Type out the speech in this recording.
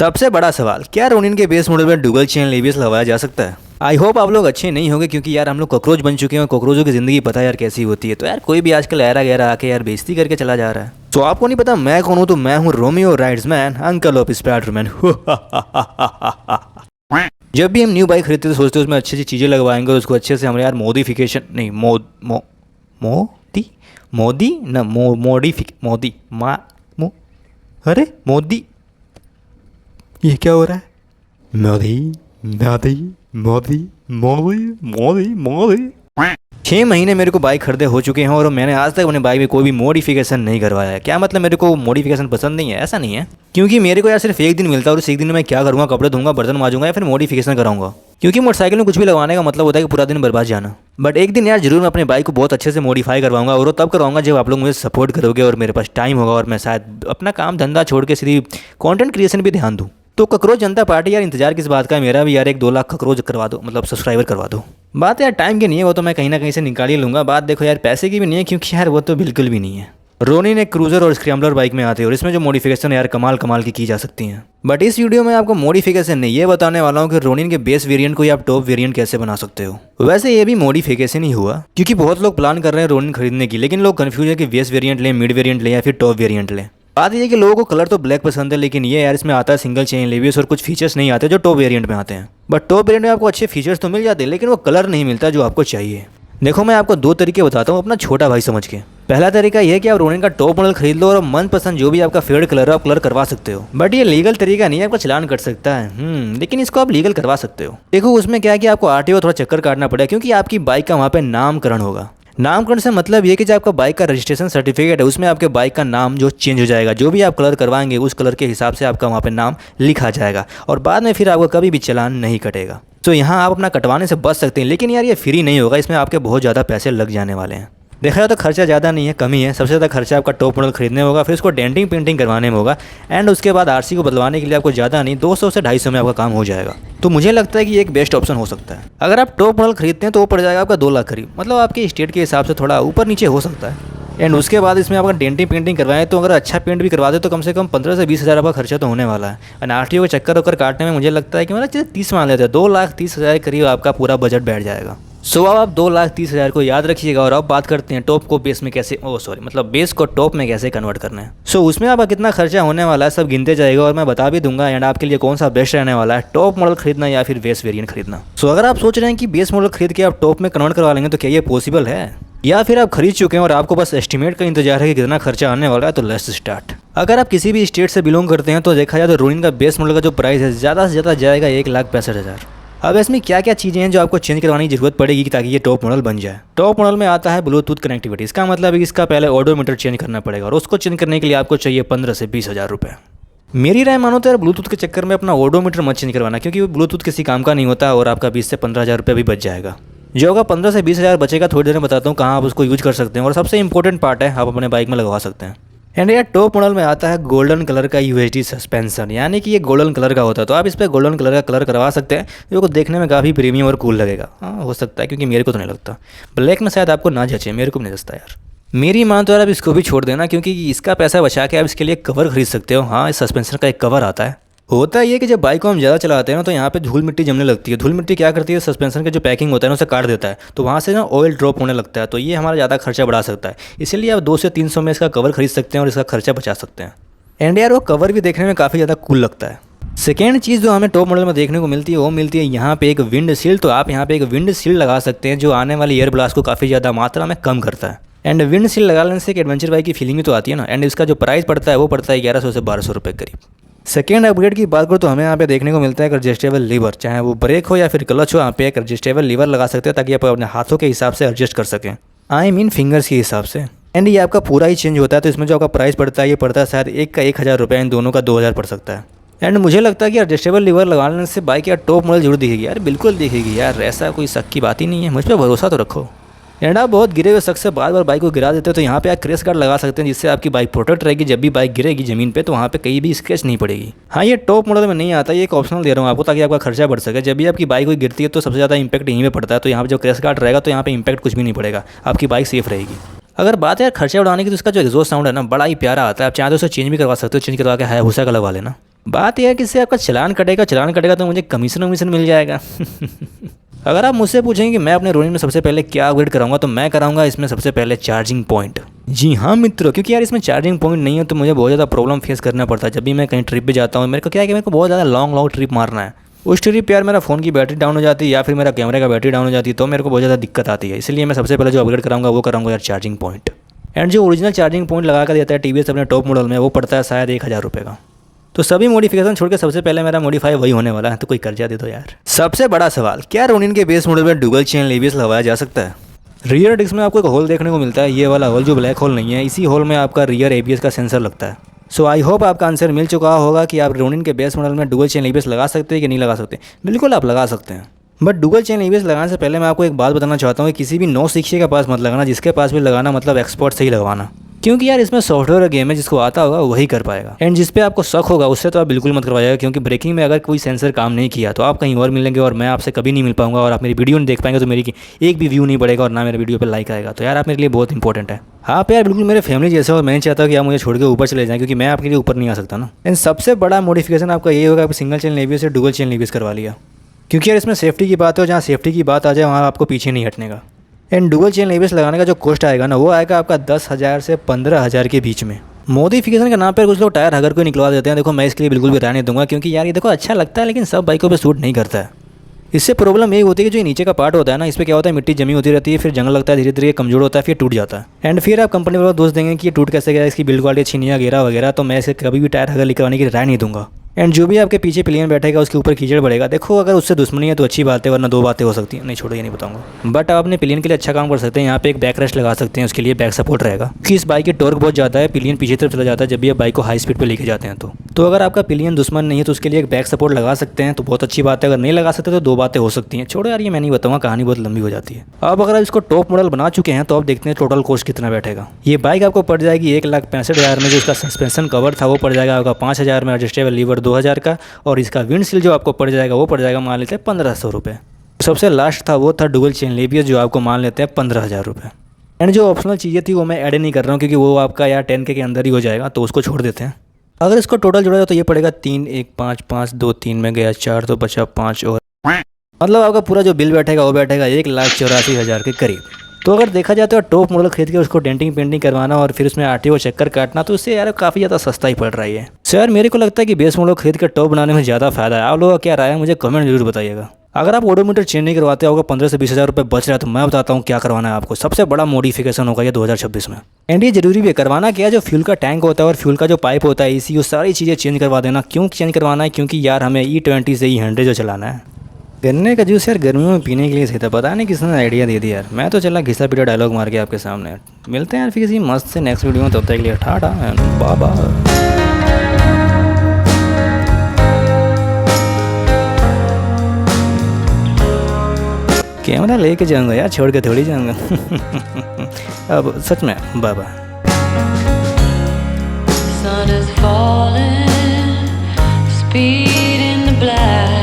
सबसे बड़ा सवाल, क्या रोनिन के बेस मॉडल में डुअल चेन एबीएस लगवाया जा सकता है? आई होप आप लोग अच्छे नहीं होंगे, क्योंकि यार हम लोग कॉकरोच बन चुके हैं और कॉकरोचों की ज़िंदगी पता है यार कैसी होती है। तो यार कोई भी आजकल ऐरा गैरा आके यार बेइज्जती करके चला जा रहा है। तो आपको नहीं पता मैं कौन हूँ? तो मैं हूँ रोमियो राइड्समैन, अंकल ऑफ स्पाइडरमैन। जब भी हम न्यू बाइक खरीदते तो सोचते हैं उसमें अच्छी अच्छी चीज़ें लगवाएंगे और उसको अच्छे से हम यार मॉडिफिकेशन नहीं मोदी ना मॉडिफिक मोदी मा मो अरे मोदी, ये क्या हो रहा है? मोदी मोदी मोदी मोदी मोदी मोदी। 6 महीने मेरे को बाइक खरीदे हो चुके हैं और मैंने आज तक अपने बाइक में कोई भी मॉडिफिकेशन नहीं करवाया है। क्या मतलब मेरे को मॉडिफिकेशन पसंद नहीं है? ऐसा नहीं है, क्योंकि मेरे को यार सिर्फ एक दिन मिलता है और उस एक दिन में मैं क्या करूँगा? कपड़े धोऊंगा, बर्तन मांजूंगा या फिर मॉडिफिकेशन कराऊंगा। क्योंकि मोटरसाइकिल में कुछ भी लगवाने का मतलब होता है कि पूरा दिन बर्बाद जाना। बट एक दिन यार जरूर मैं अपने बाइक को बहुत अच्छे से मॉडिफाई करवाऊंगा, और वो तब करवाऊंगा जब आप लोग मुझे सपोर्ट करोगे और मेरे पास टाइम होगा और मैं शायद अपना काम धंधा छोड़ के सीधी कॉन्टेंट क्रिएशन भी ध्यान दूँ। तो ककरोच जनता पार्टी यार इंतजार किस बात का है? मेरा भी यार 1-2 लाख ककरोच करवा दो, मतलब सब्सक्राइबर करवा दो। बात यार टाइम की नहीं है, वो तो मैं कहीं ना कहीं से निकाल ही लूँगा। बात देखो यार पैसे की भी नहीं है, क्योंकि यार वो तो बिल्कुल भी नहीं है। रोनिन एक क्रूजर और स्क्रैम्बलर बाइक में आते हैं और इसमें जो मॉडिफिकेशन यार कमाल कमाल की जा सकती हैं। बट इस वीडियो में आपको मॉडिफिकेशन नहीं, ये बताने वाला हूँ कि रोनिन के बेस वेरिएंट को आप टॉप वेरिएंट कैसे बना सकते हो। वैसे ये भी मॉडिफिकेशन ही हुआ, क्योंकि बहुत लोग प्लान कर रहे हैं रोनिन खरीदने की, लेकिन लोग कन्फ्यूज है कि बेस वेरिएंट लें, मिड वेरिएंट लें या फिर टॉप वेरिएंट लें। बात ये है कि लोगों को कलर तो ब्लैक पसंद है, लेकिन ये यार इसमें आता है सिंगल चेन एबीएस और कुछ फीचर्स नहीं आते जो टॉप वेरिएंट में आते हैं। बट टॉप वेरिएंट में आपको अच्छे फीचर्स तो मिल जाते हैं, लेकिन वो कलर नहीं मिलता जो आपको चाहिए। देखो मैं आपको 2 तरीके बताता हूँ अपना छोटा भाई समझ के। पहला तरीका ये है कि आप रोनिन का टॉप मॉडल खरीद लो और मनपसंद जो भी आपका फेवरेट कलर है आप कलर करवा सकते हो। बट ये लीगल तरीका नहीं है, आपका चलान कट सकता है। लेकिन इसको आप लीगल करवा सकते हो। देखो उसमें क्या है कि आपको आरटीओ थोड़ा चक्कर काटना पड़ेगा, क्योंकि आपकी बाइक का वहाँ पे नामकरण होगा। नामकरण से मतलब ये कि जो आपका बाइक का रजिस्ट्रेशन सर्टिफिकेट है उसमें आपके बाइक का नाम जो चेंज हो जाएगा, जो भी आप कलर करवाएंगे उस कलर के हिसाब से आपका वहाँ पे नाम लिखा जाएगा और बाद में फिर आपका कभी भी चालान नहीं कटेगा। तो यहाँ आप अपना कटवाने से बच सकते हैं, लेकिन यार ये फ्री नहीं होगा, इसमें आपके बहुत ज़्यादा पैसे लग जाने वाले हैं। देखा जाए तो खर्चा ज़्यादा नहीं है, कम ही है। सबसे ज़्यादा खर्चा आपका टॉप मॉडल खरीदने में होगा, फिर उसको डेंटिंग पेंटिंग करवाने में होगा, एंड उसके बाद आरसी को बदलवाने के लिए आपको ज़्यादा नहीं 200 से 250 में आपका काम हो जाएगा। तो मुझे लगता है कि ये एक बेस्ट ऑप्शन हो सकता है। अगर आप टॉप मॉडल खरीदते हैं तो वो पड़ जाएगा आपका 2 लाख करीब, मतलब आपके स्टेट के हिसाब से थोड़ा ऊपर नीचे हो सकता है। एंड उसके बाद इसमें आपका डेंटिंग पेंटिंग करवाएं तो अगर अच्छा पेंट भी करवा दे तो कम से कम 15 से 20 हज़ार आपका खर्चा तो होने वाला है। एंड आरटीओ का चक्कर वक्कर काटने में मुझे लगता है कि मतलब 30 मान लेते हैं, 2,30,000 के करीब आपका पूरा बजट बैठ जाएगा। सो अब आप 2,30,000 को याद रखिएगा। और अब बात करते हैं टॉप को बेस में कैसे बेस को टॉप में कैसे कन्वर्ट करना है। सो उसमें आपका कितना खर्चा होने वाला है सब गिनते जाएगा और मैं बता भी दूंगा एंड आपके लिए कौन सा बेस्ट रहने वाला है, टॉप मॉडल खरीदना या फिर बेस वेरिएंट खरीदना। सो अगर आप सोच रहे हैं कि बेस मॉडल खरीद के आप टॉप में कन्वर्ट करवा लेंगे तो क्या ये पॉसिबल है, या फिर आप खरीद चुके हैं और आपको बस एस्टिमेट का इंतजार है कि कितना खर्चा आने वाला है? तो लेट्स स्टार्ट। अगर आप किसी भी स्टेट से बिलोंग करते हैं तो देखा जाए तो रोनिन का बेस मॉडल का जो प्राइस है ज़्यादा से ज़्यादा जाएगा 1,65,000। अब इसमें क्या क्या चीज़ें हैं जो आपको चेंज करवाने की जरूरत पड़ेगी ताकि ये टॉप मॉडल बन जाए। टॉप मॉडल में आता है ब्लूटूथ कनेक्टिविटी। इसका मतलब है कि इसका पहले ऑडोमीटर चेंज करना पड़ेगा और उसको चेंज करने के लिए आपको चाहिए 15 से 20 हज़ार रुपये। मेरी राय मानो तो यार ब्लूटूथ के चक्कर में अपना ऑडोमीटर मत चेंज करवाना, क्योंकि वो ब्लूटूथ किसी काम का नहीं होता और आपका 20 से 15 हज़ार रुपये भी बच जाएगा। जो होगा 15 से 20 हज़ार बचेगा, थोड़ी देर में बताता हूँ कहाँ आप उसको यूज कर सकते हैं। और सबसे इंपॉर्टेंट पार्ट है, आप अपने बाइक में लगवा सकते हैं। एंड यार टॉप मॉडल में आता है गोल्डन कलर का यूएचडी सस्पेंशन, यानी कि ये गोल्डन कलर का होता है। तो आप इस पर गोल्डन कलर का कलर करवा सकते हैं, जो को देखने में काफ़ी प्रीमियम और कूल लगेगा। हाँ हो सकता है, क्योंकि मेरे को तो नहीं लगता। ब्लैक में शायद आपको ना जचे, मेरे को नहीं जचता यार। मेरी मान तो यार आप इसको भी छोड़ देना, क्योंकि इसका पैसा बचा के आप इसके लिए कवर खरीद सकते हो। हाँ इस सस्पेंशन का एक कवर आता है। होता ये कि जब बाइक को हम ज़्यादा चलाते हैं ना तो यहाँ पे धूल मिट्टी जमने लगती है। धूल मिट्टी क्या करती है, सस्पेंशन का जो पैकिंग होता है ना उसे काट देता है, तो वहाँ से ना ऑयल ड्रॉप होने लगता है। तो ये हमारा ज़्यादा खर्चा बढ़ा सकता है, इसीलिए आप 200 से 300 में इसका कवर खरीद सकते हैं और इसका खर्चा बचा सकते हैं। एंड यार वो कवर भी देखने में काफ़ी ज़्यादा कूल लगता है। सेकेंड चीज़ जो हमें टॉप मॉडल में देखने को मिलती है वो मिलती है यहाँ पे एक विंड शील्ड। तो आप यहाँ पे एक विंड शील्ड लगा सकते हैं जो आने वाली एयर ब्लास्ट को काफ़ी ज़्यादा मात्रा में कम करता है। एंड विंड शील्ड लगा लेने से एक एडवेंचर बाइक की फीलिंग भी तो आती है ना। एंड इसका जो प्राइस पड़ता है वो पड़ता है 1100 से 1200 रुपये करीब। सेकेंड अपग्रेड की बात करो तो हमें यहाँ पे देखने को मिलता है एडजस्टेबल लीवर, चाहे वो ब्रेक हो या फिर क्लच हो, यहाँ पे एक एडजस्टेबल लीवर लगा सकते हैं ताकि आप अपने हाथों के हिसाब से एडजस्ट कर सकें, आई मीन फिंगर्स के हिसाब से। एंड ये आपका पूरा ही चेंज होता है। तो इसमें जो आपका प्राइस पड़ता है ये पड़ता है शायद एक का 1,000 रुपये, इन दोनों का 2,000 पड़ सकता है। एंड मुझे लगता है कि एडजस्टेबल लीवर लगाने से बाइक यार टॉप मॉडल जरूर दिखेगी यार, बिल्कुल दिखेगी यार, ऐसा कोई शक की बात ही नहीं है। मुझ पर भरोसा तो रखो। एंड आप बहुत गिरे हुए शख्स से बार बार बाइक को गिरा देते हो तो यहाँ पे आप क्रैश गार्ड लगा सकते हैं, जिससे आपकी बाइक प्रोटेक्ट रहेगी। जब भी बाइक गिरेगी ज़मीन पे तो वहाँ पे कहीं भी स्क्रैच नहीं पड़ेगी। हाँ ये टॉप मॉडल में नहीं आता, ये एक ऑप्शनल दे रहा हूँ आपको ताकि आपका खर्चा बढ़ सके। जब भी आपकी बाइक कोई गिरती है तो सबसे ज़्यादा इंपैक्ट यहीं पे पड़ता है। तो यहाँ पे जो क्रैश गार्ड रहेगा तो यहाँ पे इंपैक्ट कुछ भी नहीं पड़ेगा, आपकी बाइक सेफ रहेगी। अगर बात है खर्चा बढ़ाने की तो इसका जो एग्जॉस्ट साउंड है ना बड़ा ही प्यारा आता है। आप चाहे तो उसे चेंज भी करवा सकते हो, चेंज करवा के हायाबुसा का लगवा लेना। बात यह है कि इससे आपका चालान कटेगा तो मुझे कमीशन मिल जाएगा। अगर आप मुझसे पूछेंगे कि मैं अपने रोनिन में सबसे पहले क्या अपग्रेड कराऊंगा, तो मैं कराऊंगा इसमें सबसे पहले चार्जिंग पॉइंट। जी हाँ मित्रों, क्योंकि यार इसमें चार्जिंग पॉइंट नहीं है तो मुझे बहुत ज़्यादा प्रॉब्लम फेस करना पड़ता है। जब भी मैं कहीं ट्रिप पे जाता हूँ, मेरे को क्या है कि मेरे को बहुत ज़्यादा लॉन्ग ट्रिप मारना है। उस ट्रिप यार मेरा फ़ोन की बैटरी डाउन हो जाती है या फिर मेरा कैमरे का बैटरी डाउन हो जाती है, तो मेरे को बहुत ज़्यादा दिक्कत आती है। इसलिए मैं सबसे पहले जो अपग्रेड कराऊंगा वो कराऊंगा यार चार्जिंग पॉइंट। एंड जो ओरिजिनल चार्जिंग पॉइंट लगा कर देता है टीवीएस अपने टॉप मॉडल में, वो पड़ता है शायद 1000 रुपये का। तो सभी मॉडिफिकेशन छोड़ के सबसे पहले मेरा मॉडिफाई वही होने वाला है, तो कोई कर्जा दे दो यार। सबसे बड़ा सवाल, क्या रोनिन के बेस मॉडल में डुअल चैनल एबीएस लगाया जा सकता है? रियर डिस्क में आपको एक होल देखने को मिलता है, ये वाला होल जो ब्लैक होल नहीं है, इसी होल में आपका रियर एबीएस का सेंसर लगता है। सो आई होप आपका आंसर मिल चुका होगा कि आप रोनिन के बेस मॉडल में डुअल चैनल एबीएस लगा सकते हैं कि नहीं लगा सकते। बिल्कुल आप लगा सकते हैं, बट डुअल चैनल एबीएस लगाने से पहले मैं आपको एक बात बताना चाहता हूँ कि किसी भी नौ शिक्षे के पास मत लगाना, जिसके पास भी लगाना मतलब एक्सपर्ट से ही लगवाना। क्योंकि यार इसमें सॉफ्टवेयर गेम है, जिसको आता होगा वही कर पाएगा। एंड जिस पे आपको शक होगा उससे तो आप बिल्कुल मत करवाइएगा, क्योंकि ब्रेकिंग में अगर कोई सेंसर काम नहीं किया तो आप कहीं और मिलेंगे और मैं आपसे कभी नहीं मिल पाऊंगा, और आप मेरी वीडियो नहीं देख पाएंगे, तो मेरी एक भी व्यू नहीं बढ़ेगा और ना मेरे वीडियो पर लाइक आएगा। तो यार आप मेरे लिए बहुत इंपॉर्टेंट है। आप यार बिल्कुल मेरे फैमिली जैसे, और मैं नहीं चाहता कि आप मुझे छोड़ के ऊपर चले जाएं, क्योंकि मैं आपके लिए ऊपर नहीं आ सकता ना। एंड सबसे बड़ा मॉडिफिकेशन आपका ये होगा, आप सिंगल चैनल एबीएस से डुअल चैनल एबीएस करवा लिया, क्योंकि यार इसमें सेफ्टी की बात है, जहाँ सेफ्टी की बात आ जाए वहाँ आपको पीछे नहीं हटने का। एंड डुअल चैनल एबीएस लगाने का जो कॉस्ट आएगा ना, वो आएगा आपका 10,000 से 15,000 के बीच में। मॉडिफिकेशन के नाम पर कुछ लोग टायर हगर को निकलवा देते हैं। देखो मैं इसके लिए बिल्कुल भी राय नहीं दूंगा, क्योंकि यार ये देखो अच्छा लगता है लेकिन सब बाइकों पे सूट नहीं करता है। इससे प्रॉब्लम ये होती है कि जो नीचे का पार्ट होता है ना, इस पर क्या होता है, मिट्टी जमी होती रहती है, फिर जंग लगता है, धीरे धीरे कमजोर होता है, फिर टूट जाता है। एंड फिर आप कंपनी वालों को दोष देंगे कि ये टूट कैसे गया, इसकी बिल्ड क्वालिटी अच्छी नहीं है वगैरह। तो मैं इसे कभी भी टायर हगर निकलवाने की राय नहीं दूंगा। एंड जो भी आपके पीछे पिलियन बैठेगा उसके ऊपर कीचड़ बढ़ेगा। देखो अगर उससे दुश्मनी है तो अच्छी बात है, वरना दो बातें हो सकती हैं। नहीं छोड़ो, ये नहीं बताऊंगा। बट आप अपने पिलियन के लिए अच्छा काम कर सकते हैं। यहाँ पे एक बैक रेस्ट लगा सकते हैं, उसके लिए बैक सपोर्ट रहेगा, कि इस बाइक की टॉर्क बहुत ज़्यादा है, पिलियन पीछे तरफ चला जाता है जब भी आप बाइक को हाई स्पीड पर लेके जाते हैं। तो अगर आपका पिलियन दुश्मन नहीं है तो उसके लिए एक बैक सपोर्ट लगा सकते हैं, तो बहुत अच्छी बात है। अगर नहीं लगा सकते तो दो बातें हो सकती हैं। छोड़ो यार, ये मैं नहीं बताऊंगा, कहानी बहुत लंबी हो जाती है। अब अगर आप इसको टॉप मॉडल बना चुके हैं तो आप देखते हैं टोटल कॉस्ट कितना बैठेगा। ये बाइक आपको पड़ जाएगी 1,65,000 में। जो इसका सस्पेंशन कवर था वो पड़ जाएगा आपका 5,000 में, एडजस्टेबल लीवर 2,000 का, और इसका विंडशील्ड जो आपको पड़ जाएगा वो पड़ जाएगा मान लेते हैं 1,500 रुपये। सबसे लास्ट था वो था डुअल चैनल एबीएस, जो आपको मान लेते हैं 15,000 रुपये। एंड जो ऑप्शनल चीज़ें थी वो मैं ऐड नहीं कर रहा हूँ, क्योंकि वो आपका यार 10K के अंदर ही हो जाएगा, तो उसको छोड़ देते हैं। अगर इसको टोटल जोड़ा जाए तो ये पड़ेगा 3, 1, 5, 5, 2, 3 में गया 4, तो बचा 5 और मतलब आपका पूरा जो बिल बैठेगा वो बैठेगा 1,84,000 के करीब। तो अगर देखा जाए तो टॉप मॉडल खरीद के उसको डेंटिंग पेंटिंग करवाना और फिर उसमें आरटीओ चक्कर काटना, तो उससे यार काफ़ी ज़्यादा सस्ता ही पड़ रही है। सो यार मेरे को लगता है कि बेस मॉडल खरीद कर टॉप बनाने में ज़्यादा फायदा है। आप लोगों का क्या राय है मुझे कमेंट जरूर बताइएगा। अगर आप ओडोमीटर चेंज नहीं करवाते होगा, 15 से 20,000 रुपये बच रहा है, तो मैं बताता हूँ क्या करवाना है आपको। सबसे बड़ा मॉडिफिकेशन होगा ये 2026 में। एंड ये जरूरी भी है करवाना। क्या, जो फ्यूल का टैंक होता है और फ्यूल का जो पाइप होता है, ECU, सारी चीज़ें चेंज करवा देना। क्यों चेंज करवाना है? क्योंकि यार हमें E20 से E100 जो चलाना है। गन्ने का जूस यार गर्मियों में पीने के लिए सही था, पता नहीं किसने आइडिया दे दिया यार। मैं तो चला घिसा पीटा डायलॉग मार के आपके सामने। मिलते हैं यार फिर किसी मस्त से नेक्स्ट वीडियो में, तब तक के लिए tata and bye bye. Camera लेके जाऊंगा यार, छोड़ के थोड़ी जाऊंगा। अब सच में bye bye. Sun is falling, speed in the black.